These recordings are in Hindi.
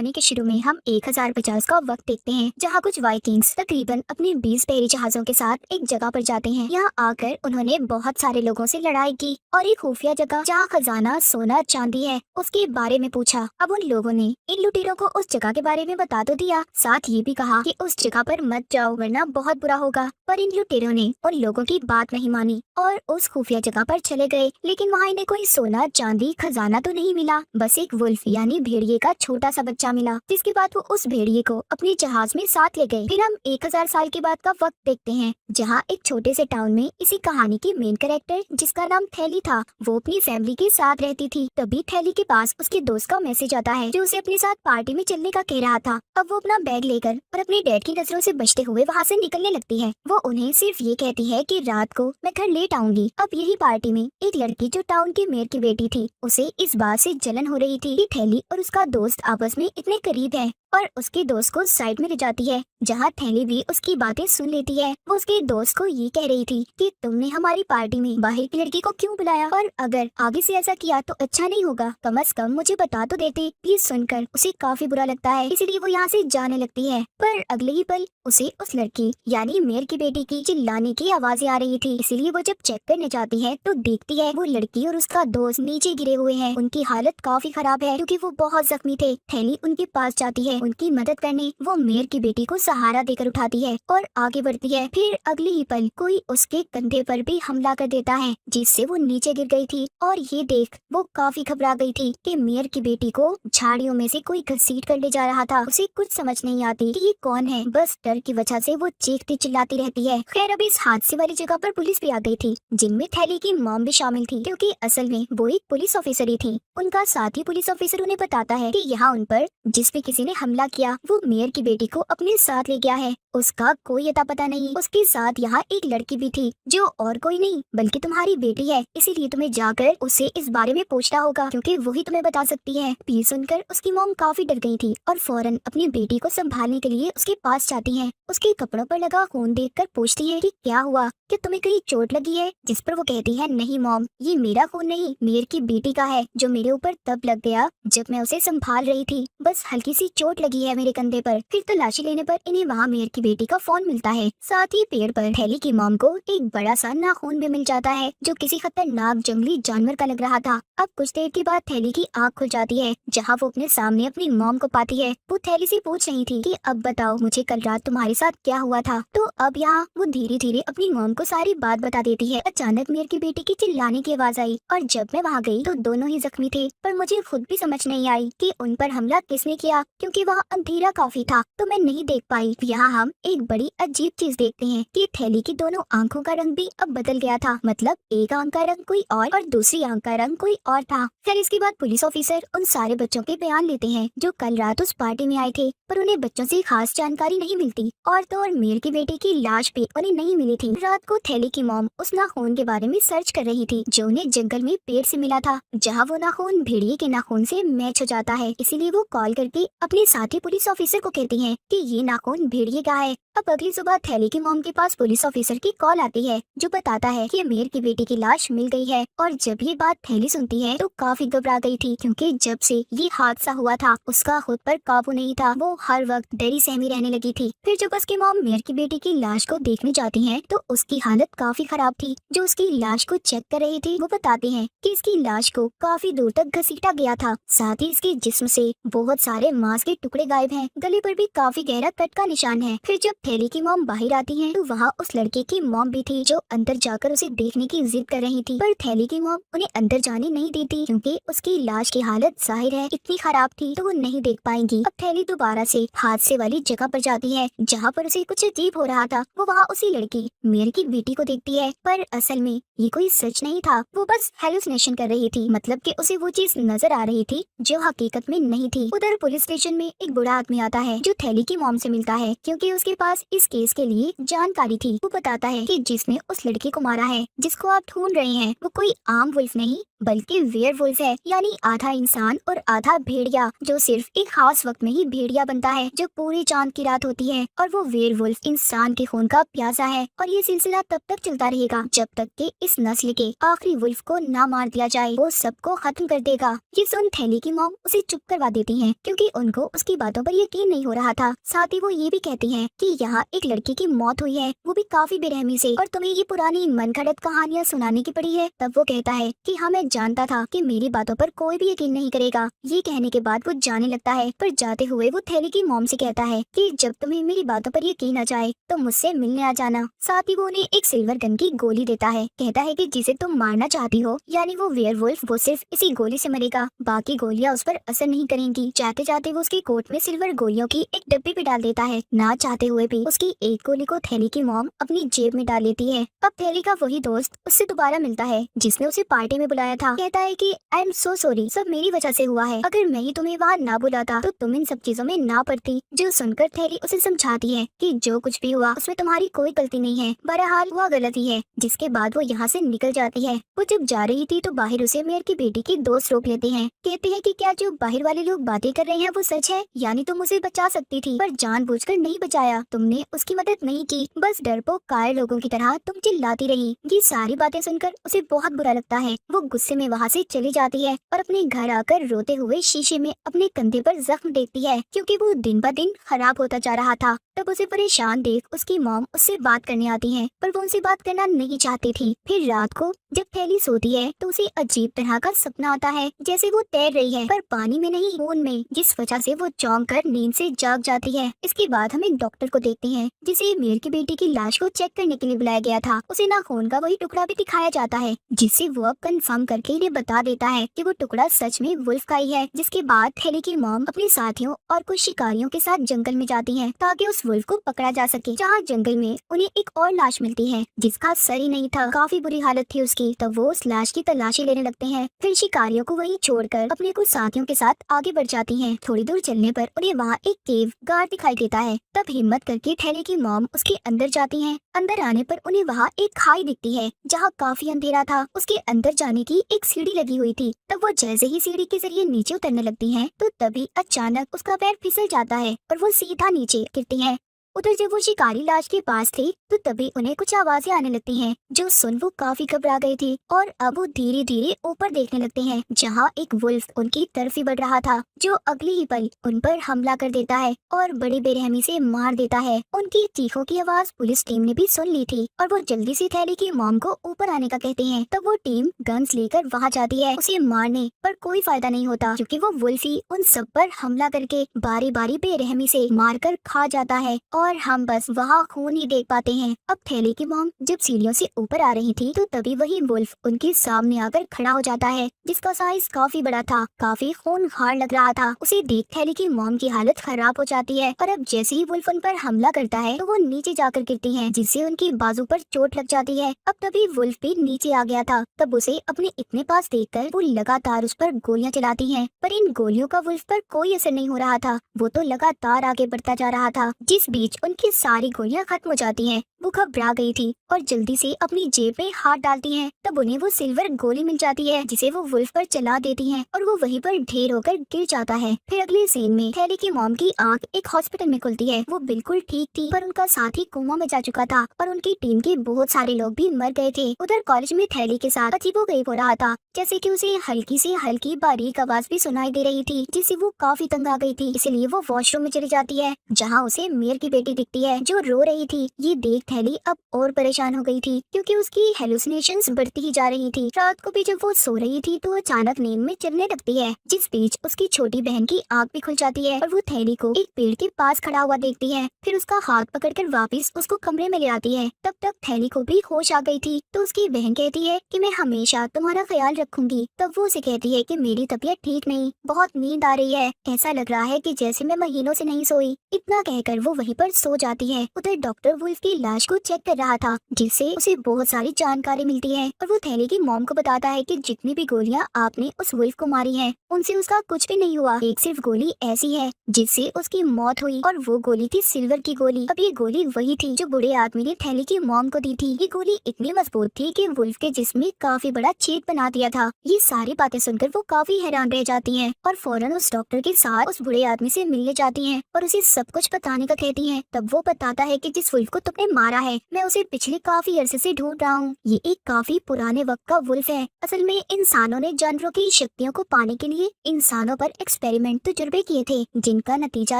कहानी के शुरू में हम 1050 का वक्त देखते हैं, जहाँ कुछ वाइकिंग्स तकरीबन अपने 20 बहरी जहाजों के साथ एक जगह पर जाते हैं। यहाँ आकर उन्होंने बहुत सारे लोगों से लड़ाई की और एक खुफिया जगह जहाँ खजाना सोना चांदी है उसके बारे में पूछा। अब उन लोगों ने इन लुटेरों को उस जगह के बारे में बता तो दिया, साथ ये भी कहा कि उस जगह पर मत जाओ वरना बहुत बुरा होगा। पर इन लुटेरों ने उन लोगों की बात नहीं मानी और उस खुफिया जगह पर चले गए। लेकिन वहाँ इन्हें कोई सोना चांदी खजाना तो नहीं मिला, बस एक वुल्फ यानी भेड़िए का छोटा सा बच्चा मिला, जिसके बाद वो उस भेड़िए को अपने जहाज में साथ ले गए। फिर हम 1000 साल के बाद का वक्त देखते हैं, जहाँ एक छोटे से टाउन में इसी कहानी की मेन कैरेक्टर जिसका नाम थैली था, वो अपनी फैमिली के साथ रहती थी। तभी थैली के पास उसके दोस्त का मैसेज आता है जो उसे अपने साथ पार्टी में चलने का कह रहा था। अब वो अपना बैग लेकर और अपने डैड की नजरों से बचते हुए वहाँ से निकलने लगती है। वो उन्हें सिर्फ ये कहती है कि रात को मैं घर लेट आऊंगी। अब यही पार्टी में एक लड़की जो टाउन के मेयर की बेटी थी, उसे इस बात से जलन हो रही थी कि थैली और उसका दोस्त आपस में इतने करीब है, और उसके दोस्त को साइड में ले जाती है जहाँ थैली भी उसकी बातें सुन लेती है। वो उसके दोस्त को ये कह रही थी कि तुमने हमारी पार्टी में बाहर की लड़की को क्यों बुलाया, और अगर आगे से ऐसा किया तो अच्छा नहीं होगा, कम से कम मुझे बता तो देते। ये सुनकर उसे काफी बुरा लगता है, इसीलिए वो यहाँ से जाने लगती है। पर अगले ही पल उसे उस लड़की यानी मेयर की बेटी की चिल्लाने की आवाजें आ रही थी, इसीलिए वो जब चेक करने जाती है तो देखती है वो लड़की और उसका दोस्त नीचे गिरे हुए हैं। उनकी हालत काफी खराब है क्योंकि वो बहुत जख्मी थे। थैली उनके पास जाती है उनकी मदद करने, वो मेयर की बेटी को सहारा देकर उठाती है और आगे बढ़ती है। फिर अगले ही पल कोई उसके कंधे पर भी हमला कर देता है, जिससे वो नीचे गिर गई थी। और ये देख वो काफी घबरा गई थी कि मेयर की बेटी को झाड़ियों में से कोई घसीट कर ले जा रहा था। उसे कुछ समझ नहीं आती कि ये कौन है, बस डर की वजह से वो चीखती चिल्लाती रहती है। खैर अब इस हादसे वाली जगह पर पुलिस भी आ गई थी, जिनमें थैली की मॉम भी शामिल थी, क्योंकि असल में वो एक पुलिस ऑफिसर ही थी। उनका साथी पुलिस ऑफिसर उन्हें बताता है कि यहाँ उन पर जिस पे किसी ने हमला किया वो मेयर की बेटी को अपने साथ ले गया है, उसका कोई अता पता नहीं। उसके साथ यहाँ एक लड़की भी थी जो और कोई नहीं बल्कि तुम्हारी बेटी है, इसीलिए तुम्हें जाकर उससे इस बारे में पूछना होगा क्योंकि वही तुम्हें बता सकती है। ये सुनकर उसकी मॉम काफी डर गई थी और फौरन अपनी बेटी को संभालने के लिए उसके पास जाती है। उसके कपड़ों पर लगा खून देखकर पूछती है कि क्या हुआ, कि तुम्हें कहीं चोट लगी है, जिस पर वो कहती है नहीं मॉम, ये मेरा खून नहीं मेयर की बेटी का है जो मेरे ऊपर तब लग गया जब मैं उसे संभाल रही थी, बस हल्की सी चोट लगी है मेरे कंधे पर। फिर तलाशी लेने पर इन्हें वहाँ मेयर की बेटी का फोन मिलता है, साथ ही पेड़ पर थैली की मॉम को एक बड़ा सा नाखून भी मिल जाता है जो किसी खतरनाक जंगली जानवर का लग रहा था। अब कुछ देर के बाद थैली की आँख खुल जाती है जहाँ वो अपने सामने अपनी मॉम को पाती है। वो थैली से पूछ रही थी कि अब बताओ मुझे कल रात तुम्हारे साथ क्या हुआ था। तो अब यहाँ वो धीरे धीरे अपनी मॉम को सारी बात बता देती है। अचानक मेयर की बेटी की चिल्लाने की आवाज आई और जब मैं वहाँ गई तो दोनों ही जख्मी थे, पर मुझे खुद भी समझ नहीं आई कि उन पर हमला किसने किया, क्योंकि वहाँ अंधेरा काफी था तो मैं नहीं देख पाई। यहाँ हम एक बड़ी अजीब चीज देखते हैं कि थैली की दोनों आंखों का रंग भी अब बदल गया था, मतलब एक आंख का रंग कोई और दूसरी आंख का रंग कोई और था। फिर इसके बाद पुलिस ऑफिसर उन सारे बच्चों के बयान लेते हैं जो कल रात उस पार्टी में आए थे, पर उन्हें बच्चों से खास जानकारी नहीं मिलती। और तो और मेयर की बेटी की लाश भी उन्हें नहीं मिली थी। रात को थैली की मॉम उस नाखून के बारे में सर्च कर रही थी जो उन्हें जंगल में पेड़ से मिला था, जहाँ वो नाखून भेड़िए के नाखून से मैच हो जाता है। इसीलिए वो कॉल करके अपने साथी पुलिस ऑफिसर को कहती है कि ये नाखून भेड़िए का है। अब अगली सुबह थैली की मॉम के पास पुलिस ऑफिसर की कॉल आती है जो बताता है कि मेयर की बेटी की लाश मिल गई है। और जब ये बात थैली सुनती है तो काफी घबरा गई थी, क्योंकि जब से ये हादसा हुआ था उसका खुद पर काबू नहीं था, वो हर वक्त डरी सहमी रहने लगी थी। फिर जब उसकी मॉम मेयर की बेटी की लाश को देखने जाती है तो उसकी हालत काफी खराब थी। जो उसकी लाश को चेक कर रही थी वो बताते हैं कि इसकी लाश को काफी दूर तक घसीटा गया था, साथ ही इसके जिस्म से बहुत सारे मांस के टुकड़े गायब हैं, गले पर भी काफी गहरा कट का निशान है। फिर जब थैली की मॉम बाहर आती है तो वहाँ उस लड़के की मॉम भी थी जो अंदर जाकर उसे देखने की जिद कर रही थी, पर थैली की मॉम उन्हें अंदर जाने नहीं देती क्योंकि उसकी लाश की हालत जाहिर है इतनी खराब थी तो वो नहीं देख पाएंगी। अब थैली दोबारा से हादसे वाली जगह पर जाती है जहाँ पर उसे कुछ अजीब हो रहा था। वो वहाँ उसी लड़की मेयर की बेटी को देखती है, पर असल में ये कोई सच नहीं था, वो बस हेलुसिनेशन कर रही थी, मतलब कि उसे वो चीज नजर आ रही थी जो हकीकत में नहीं थी। उधर पुलिस स्टेशन में एक बूढ़ा आदमी आता है जो थैली की मॉम से मिलता है, क्योंकि उसके पास पास इस केस के लिए जानकारी थी। वो बताता है कि जिसने उस लड़के को मारा है, जिसको आप ढूंढ रहे हैं, वो कोई आम वुल्फ नहीं बल्कि वेयरवुल्फ है, यानी आधा इंसान और आधा भेड़िया, जो सिर्फ एक खास वक्त में ही भेड़िया बनता है, जो पूरी चांद की रात होती है। और वो वेयरवुल्फ इंसान के खून का प्यासा है, और ये सिलसिला तब तक चलता रहेगा जब तक कि इस नस्ल के आखिरी वुल्फ को ना मार दिया जाए। वो सबको खत्म कर देगा। ये सुन थैली की मॉम उसे चुप करवा देती है, क्योंकि उनको उसकी बातों पर यकीन नहीं हो रहा था। साथ ही वो ये भी कहती है कि यहाँ एक लड़की की मौत हुई है, वो भी काफी बेरहमी से, और तुम्हें ये पुरानी मनगढ़ंत कहानियाँ सुनाने की पड़ी है। तब वो कहता है कि हाँ, मैं जानता था कि मेरी बातों पर कोई भी यकीन नहीं करेगा। ये कहने के बाद वो जाने लगता है, पर जाते हुए वो थैली की मॉम से कहता है कि जब तुम्हें मेरी बातों पर यकीन आ जाए तो मुझसे मिलने आ जाना। साथ ही वो उन्हें एक सिल्वर गन की गोली देता है। कहता है कि जिसे तुम मारना चाहती हो, यानी वो वेयरवुल्फ, वो सिर्फ इसी गोली से मरेगा, बाकी गोलियां उस पर असर नहीं करेंगी। जाते जाते वो उसकी कोट में सिल्वर गोलियों की एक डब्बी भी डाल देता है। ना चाहते हुए भी उसकी एक गोली को थैली की मॉम अपनी जेब में डाल लेती है। अब थैली का वही दोस्त उससे दोबारा मिलता है जिसने उसे पार्टी में बुलाया था। कहता है कि आई एम सो सॉरी, सब मेरी वजह से हुआ है। अगर मैं ही तुम्हें वहाँ ना बुलाता तो तुम इन सब चीजों में ना पड़ती। जो सुनकर थैली उसे समझाती है कि जो कुछ भी हुआ उसमें तुम्हारी कोई गलती नहीं है, बहरहाल हुआ गलती है। जिसके बाद वो यहाँ से निकल जाती है। वो जब जा रही थी तो बाहर उसे मेयर की बेटी की दोस्त रोक लेते हैं। कहते हैं कि क्या जो बाहर वाले लोग बातें कर रहे हैं वो सच है, यानी तुम उसे बचा सकती थी पर जानबूझकर नहीं बचाया, तुमने उसकी मदद नहीं की, बस डरपोक कायर लोगों की तरह तुम चिल्लाती रही। ये सारी बातें सुनकर उसे बहुत बुरा लगता है। वो गुस्से में वहाँ से चली जाती है और अपने घर आकर रोते हुए शीशे में अपने कंधे पर जख्म देखती है, क्योंकि वो दिन ब दिन खराब होता जा रहा था। तब उसे परेशान देख उसकी मॉम उससे बात करने आती है, पर वो उनसे बात करना नहीं चाहती थी। फिर रात को जब थैली सोती है तो उसे अजीब तरह का सपना आता है, जैसे वो तैर रही है पर पानी में नहीं खून में, जिस वजह से वो चौंक कर नींद से जाग जाती है। इसके बाद हम एक डॉक्टर को देखते हैं जिसे मेयर की बेटी की लाश को चेक करने के लिए बुलाया गया था। उसे ना खून का वही टुकड़ा भी दिखाया जाता है, जिससे वो अब कंफर्म करके इन्हें बता देता है कि वो टुकड़ा सच में वुल्फ का ही है। जिसके बाद थैली की मॉम अपने साथियों और कुछ शिकारियों के साथ जंगल में जाती है ताकि उस वुल्फ को पकड़ा जा सके। जहाँ जंगल में उन्हें एक और लाश मिलती है जिसका सर ही नहीं था, काफी बुरी हालत थी उसकी। तब वो उस लाश की तलाशी लेने लगते हैं। फिर शिकारियों को वहीं छोड़कर अपने कुछ साथियों के साथ आगे बढ़ जाती हैं। थोड़ी दूर चलने पर उन्हें वहाँ एक केव गार्ड दिखाई देता है। तब हिम्मत करके थैली की मॉम उसके अंदर जाती हैं। अंदर आने पर उन्हें वहाँ एक खाई दिखती है जहाँ काफी अंधेरा था। उसके अंदर जाने की एक सीढ़ी लगी हुई थी। तब वो जैसे ही सीढ़ी के जरिए नीचे उतरने लगती हैं, तो तभी अचानक उसका पैर फिसल जाता है और वो सीधा नीचे गिरती हैं। उधर जब वो शिकारी लाश के पास थे तो तभी उन्हें कुछ आवाजें आने लगती हैं, जो सुन वो काफी घबरा गए थे। और अब वो धीरे धीरे ऊपर देखने लगते हैं जहाँ एक वुल्फ उनकी तरफ ही बढ़ रहा था, जो अगले ही पल उन पर हमला कर देता है और बड़ी बेरहमी से मार देता है। उनकी चीखों की आवाज पुलिस टीम ने भी सुन ली थी और वो जल्दी से थैली की मॉम को ऊपर आने का कहते हैं। तब वो टीम गन्स लेकर वहाँ जाती है उसे मारने, पर कोई फायदा नहीं होता क्योंकि वो वुल्फ ही उन सब पर हमला करके बारी बारी बेरहमी से मारकर खा जाता है और हम बस वहाँ खून ही देख पाते हैं। अब थैली की मॉम जब सीढ़ियों से ऊपर आ रही थी तो तभी वही वुल्फ उनके सामने आकर खड़ा हो जाता है, जिसका साइज काफी बड़ा था, काफी खूनखार लग रहा था। उसे देख थैली की मॉम की हालत खराब हो जाती है और अब जैसे ही वुल्फ उन पर हमला करता है तो वो नीचे जाकर गिरती है, जिससे उनकी बाजू पर चोट लग जाती है। अब तभी वुल्फ भी नीचे आ गया था। तब उसे अपने इतने पास देखकर वो लगातार उस पर गोलियां चलाती हैं, पर इन गोलियों का वुल्फ पर कोई असर नहीं हो रहा था। वो तो लगातार आगे बढ़ता जा रहा था। जिस बीच उनकी सारी गोलियां खत्म हो जाती हैं। वो घबरा गई थी और जल्दी से अपनी जेब में हाथ डालती हैं। तब उन्हें वो सिल्वर गोली मिल जाती है जिसे वो वुल्फ पर चला देती हैं और वो वहीं पर ढेर होकर गिर जाता है। फिर अगले सीन में थैली की मॉम की आंख एक हॉस्पिटल में खुलती है। वो बिल्कुल ठीक थी, पर उनका साथी कोमा में जा चुका था और उनकी टीम के बहुत सारे लोग भी मर गए थे। उधर कॉलेज में थैली के साथ अजीबोगरीब हो रहा था, जैसे कि उसे हल्की से हल्की बारीक आवाज भी सुनाई दे रही थी, जिससे वो काफी तंग आ गई थी। इसलिए वो वॉशरूम में चली जाती है जहाँ उसे मेयर की बेटी दिखती है जो रो रही थी। ये देख थैली अब और परेशान हो गई थी क्योंकि उसकी हेलुसिनेशंस बढ़ती ही जा रही थी। रात को भी जब वो सो रही थी तो अचानक नींद में चलने लगती है। जिस बीच उसकी छोटी बहन की आंख भी खुल जाती है और वो थैली को एक पेड़ के पास खड़ा हुआ देखती है। फिर उसका हाथ पकड़कर वापस उसको कमरे में ले आती है। तब तक थैली को भी होश आ गई थी तो उसकी बहन कहती है कि मैं हमेशा तुम्हारा ख्याल रखूंगी। तब वो उसे कहती है कि मेरी तबीयत ठीक नहीं, बहुत नींद आ रही है, ऐसा लग रहा है कि जैसे मैं महीनों से नहीं सोई। इतना कहकर वो वहीं पर सो जाती है। उधर डॉक्टर वुल्फ की लाश लाश को चेक कर रहा था, जिससे उसे बहुत सारी जानकारी मिलती है। और वो थैली की मॉम को बताता है कि जितनी भी गोलियां आपने उस वुल्फ को मारी हैं, उनसे उसका कुछ भी नहीं हुआ। एक सिर्फ गोली ऐसी है जिससे उसकी मौत हुई, और वो गोली थी सिल्वर की गोली। अब ये गोली वही थी जो बूढ़े आदमी ने थैली की मॉम को दी थी। ये गोली इतनी मजबूत थी कि वुल्फ के जिस्म में काफी बड़ा छेद बना दिया था। ये सारी बातें सुनकर वो काफी हैरान रह जाती हैं और फौरन उस डॉक्टर के साथ उस बूढ़े आदमी से मिलने जाती हैं और उसे सब कुछ बताने का कहती हैं। तब वो बताता है कि जिस वुल्फ को तुमने मारा है, मैं उसे पिछले काफी अरसे से ढूंढ रहा हूँ। ये एक काफी पुराने वक्त का वुल्फ है। असल में इंसानों ने जानवरों की शक्तियों को पाने के लिए इंसानों पर एक्सपेरिमेंट तजुर्बे किए थे, जिनका नतीजा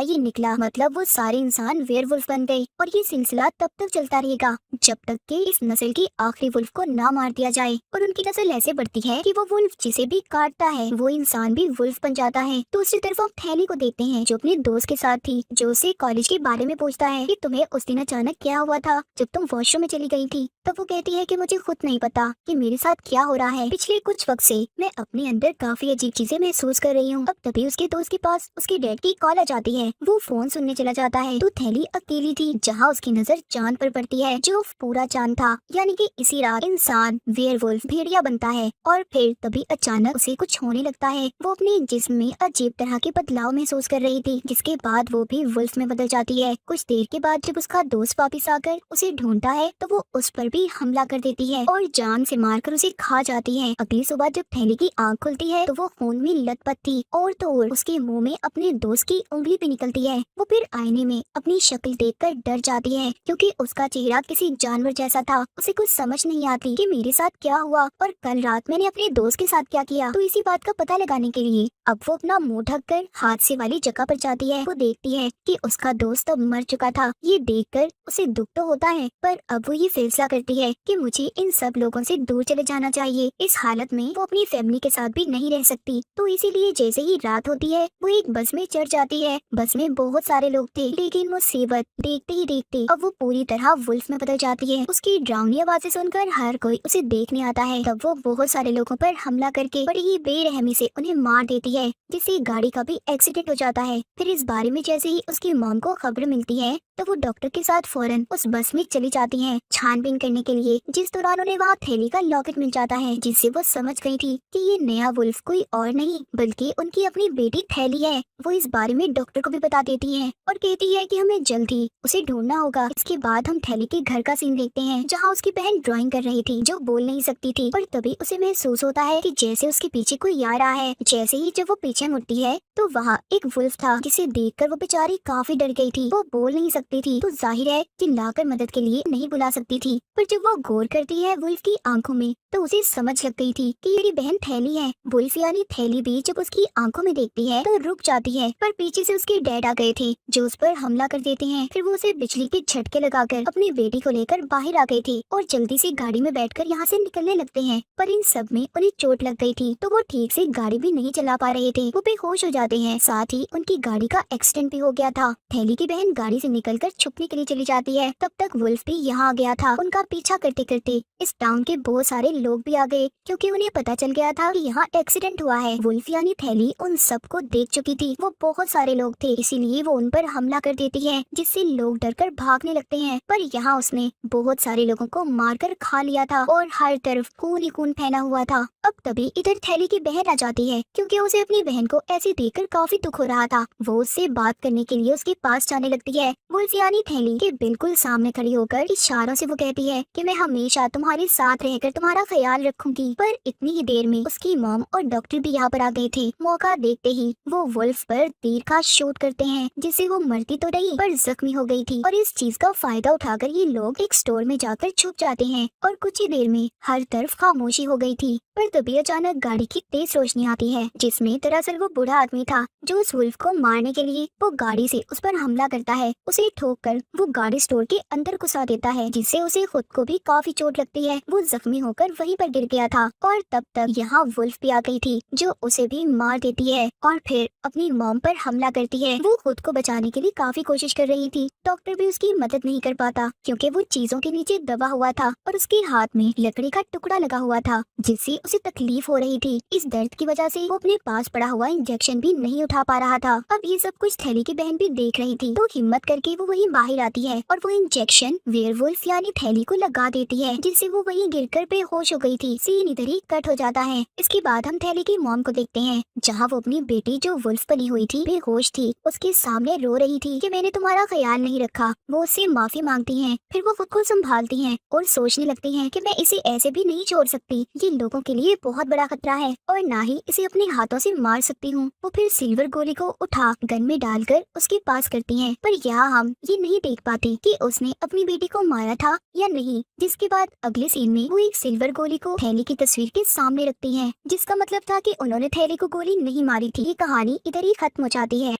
ये निकला। मतलब वो सारे इंसान वेयरवुल्फ बन गए और ये सिलसिला तब तक चलता रहेगा जब तक कि इस नस्ल की आखिरी वुल्फ को ना मार दिया जाए। और उनकी नस्ल ऐसे बढ़ती है कि वो वुल्फ जिसे भी काटता है वो इंसान भी वुल्फ बन जाता है। दूसरी तरफ हम थैली को देखते हैं जो अपने दोस्त के साथ थी, जो उसे कॉलेज के बारे में पूछता है कि तुम्हें उस दिन अचानक क्या हुआ था जब तुम वॉशरूम में चली गई थी। तब वो कहती है कि मुझे खुद नहीं पता कि मेरे साथ क्या हो रहा है। पिछले कुछ वक्त से मैं अपने अंदर काफी अजीब चीजें महसूस कर रही हूँ। अब तभी उसके दोस्त के पास उसके डैड की कॉल आ जाती है। वो फोन सुनने चला जाता है तो थैली अकेली थी, जहाँ उसकी नजर चांद पर पड़ती है जो पूरा चांद था। यानी कि इसी रात इंसान वेयरवुल्फ भेड़िया बनता है। और फिर तभी अचानक उसे कुछ होने लगता है। वो अपने जिस्म में अजीब तरह के बदलाव महसूस कर रही थी, जिसके बाद वो भी वुल्फ में बदल जाती है। कुछ देर के बाद जब उसका दोस्त वापिस आकर उसे ढूंढता है तो वो उस पर भी हमला कर देती है और जान से मारकर उसे खा जाती है। अगली सुबह जब थैली की आंख खुलती है तो वो खून में लथपथ थी और तो और उसके मुंह में अपने दोस्त की उंगली भी निकलती है। वो फिर आईने में अपनी शक्ल देखकर डर जाती है क्योंकि उसका चेहरा किसी जानवर जैसा था। उसे कुछ समझ नहीं आती कि मेरे साथ क्या हुआ और कल रात मैंने अपने दोस्त के साथ क्या किया। तो इसी बात का पता लगाने के लिए अब वो अपना मुंह ढककर हादसे वाली जगह पर जाती है। वो देखती है कि उसका दोस्त अब मर चुका था। ये देखकर उसे दुख तो होता है, पर अब वो ये फैसला करती है कि मुझे इन सब लोगों से दूर चले जाना चाहिए। इस हालत में वो अपनी फैमिली के साथ भी नहीं रह सकती। तो इसीलिए जैसे ही रात होती है वो एक बस में चढ़ जाती है। बस में बहुत सारे लोग थे, लेकिन वो सेवत देखते ही देखते अब वो पूरी तरह वुल्फ में बदल जाती है। उसकी डरावनी आवाजें सुनकर हर कोई उसे देखने आता है। तब वो बहुत सारे लोगों पर हमला करके बड़ी ही बेरहमी से उन्हें मार देती है, जिससे गाड़ी का भी एक्सीडेंट हो जाता है। फिर इस बारे में जैसे ही उसकी मॉम को खबर मिलती है तो वो डॉक्टर के साथ फौरन उस बस में चली जाती हैं छानबीन करने के लिए। जिस दौरान उन्हें वहाँ थैली का लॉकेट मिल जाता है, जिससे वो समझ गई थी कि ये नया वुल्फ कोई और नहीं बल्कि उनकी अपनी बेटी थैली है। वो इस बारे में डॉक्टर को भी बता देती है और कहती है कि हमें जल्द ही उसे ढूंढना होगा। इसके बाद हम थैली के घर का सीन देखते हैं, जहाँ उसकी बहन ड्राइंग कर रही थी जो बोल नहीं सकती थी। और तभी उसे महसूस होता है कि जैसे उसके पीछे कोई आ रहा है। जैसे ही जब वो पीछे मुड़ती है तो वहाँ एक वुल्फ था, जिसे देखकर वो बेचारी काफी डर गई थी। वो बोल नहीं सकती थी तो जाहिर है चिल्लाकर मदद के लिए नहीं बुला सकती थी। पर जब वो गौर करती है वुल्फ की आंखों में तो उसे समझ लग गई थी कि मेरी बहन थैली है। वुल्फ यानी थैली भी जब उसकी आंखों में देखती है तो रुक जाती है, पर पीछे से उसके डैड आ गए थे जो उस पर हमला कर देते हैं। फिर वो उसे बिजली के झटके लगाकर अपनी बेटी को लेकर बाहर आ गए थे और जल्दी से गाड़ी में बैठकर यहाँ से निकलने लगते हैं। पर इन सब में उन्हें चोट लग गई थी तो वो ठीक से गाड़ी भी नहीं चला पा रहे थे। वो बेहोश हो जाते हैं, साथ ही उनकी गाड़ी का एक्सीडेंट भी हो गया था। थैली की बहन गाड़ी से निकलकर छुपने के लिए चली जाती है। तब तक वुल्फ भी यहाँ आ गया था। उनका पीछा करते करते इस टाउन के बहुत सारे लोग भी आ गए क्योंकि उन्हें पता चल गया था कि यहाँ एक्सीडेंट हुआ है। वुल्फ यानी थैली उन सबको देख चुकी थी। वो बहुत सारे लोग थे, इसीलिए वो उन पर हमला कर देती है, जिससे लोग डरकर भागने लगते हैं। पर यहाँ उसने बहुत सारे लोगों को मारकर खा लिया था और हर तरफ खून ही खून फैला हुआ था। अब तभी इधर थैली की बहन आ जाती है क्योंकि उसे अपनी बहन को ऐसे देखकर काफी दुख हो रहा था। वो उससे बात करने के लिए उसके पास जाने लगती है। वुल्फ यानी थैली के बिल्कुल सामने खड़ी होकर इशारों से वो कहती है कि मैं हमेशा तुम्हारे साथ रहकर तुम्हारा ख्याल रखूंगी। पर इतनी ही देर में उसकी मॉम और डॉक्टर भी यहाँ पर आ गए थे। मौका देखते ही वो वुल्फ पर तीर का शूट करते हैं, जिससे वो मरती तो नहीं पर जख्मी हो गई थी। और इस चीज का फायदा उठाकर ये लोग एक स्टोर में जाकर छुप जाते हैं और कुछ ही देर में हर तरफ खामोशी हो गई थी। पर तभी अचानक गाड़ी की तेज रोशनी आती है, जिसमें दरअसल वो बूढ़ा आदमी था जो उस वुल्फ को मारने के लिए वो गाड़ी से उस पर हमला करता है। उसे ठोककर वो गाड़ी स्टोर के अंदर घुसा देता है, जिससे उसे खुद को भी काफी चोट लगती है। वो जख्मी होकर वहीं पर गिर गया था और तब तक यहाँ वुल्फ भी आ गई थी जो उसे भी मार देती है और फिर अपनी मॉम पर हमला करती है। वो खुद को बचाने के लिए काफी कोशिश कर रही थी। डॉक्टर भी उसकी मदद नहीं कर पाता क्योंकि वो चीजों के नीचे दबा हुआ था और उसके हाथ में लकड़ी का टुकड़ा लगा हुआ था, जिससे उसे तकलीफ हो रही थी। इस दर्द की वजह से वो अपने पास पड़ा हुआ इंजेक्शन भी नहीं उठा पा रहा था। अब ये सब कुछ थैली की बहन भी देख रही थी तो हिम्मत करके वो वहीं बाहर आती है और वो इंजेक्शन इंजेक्शन वेयरवुल्फ यानी थैली को लगा देती है, जिससे वो वहीं गिरकर बेहोश हो गई थी। सीन इधर ही कट हो जाता है। इसके बाद हम थैली की मॉम को देखते हैं, जहाँ वो अपनी बेटी जो वुल्फ बनी हुई थी, बेहोश थी, उसके सामने रो रही थी कि मैंने तुम्हारा ख्याल नहीं रखा। वो उससे माफी मांगती हैं, फिर वो खुद को संभालती हैं और सोचने लगती हैं कि मैं इसे ऐसे भी नहीं छोड़ सकती। ये लोगों के लिए बहुत बड़ा खतरा है और ना ही इसे अपने हाथों से मार सकती हूँ। वो फिर सिल्वर गोली को उठा गन में डालकर उसके पास करती हैं, पर यहाँ हम ये नहीं देख पाती कि उसने अपनी बेटी को मारा था या नहीं। जिसके बाद अगले सीन में वो एक सिल्वर गोली को थैली की तस्वीर के सामने रखती हैं, जिसका मतलब था कि उन्होंने थैली को गोली नहीं मारी थी। ये कहानी इधर ही खत्म हो जाती है।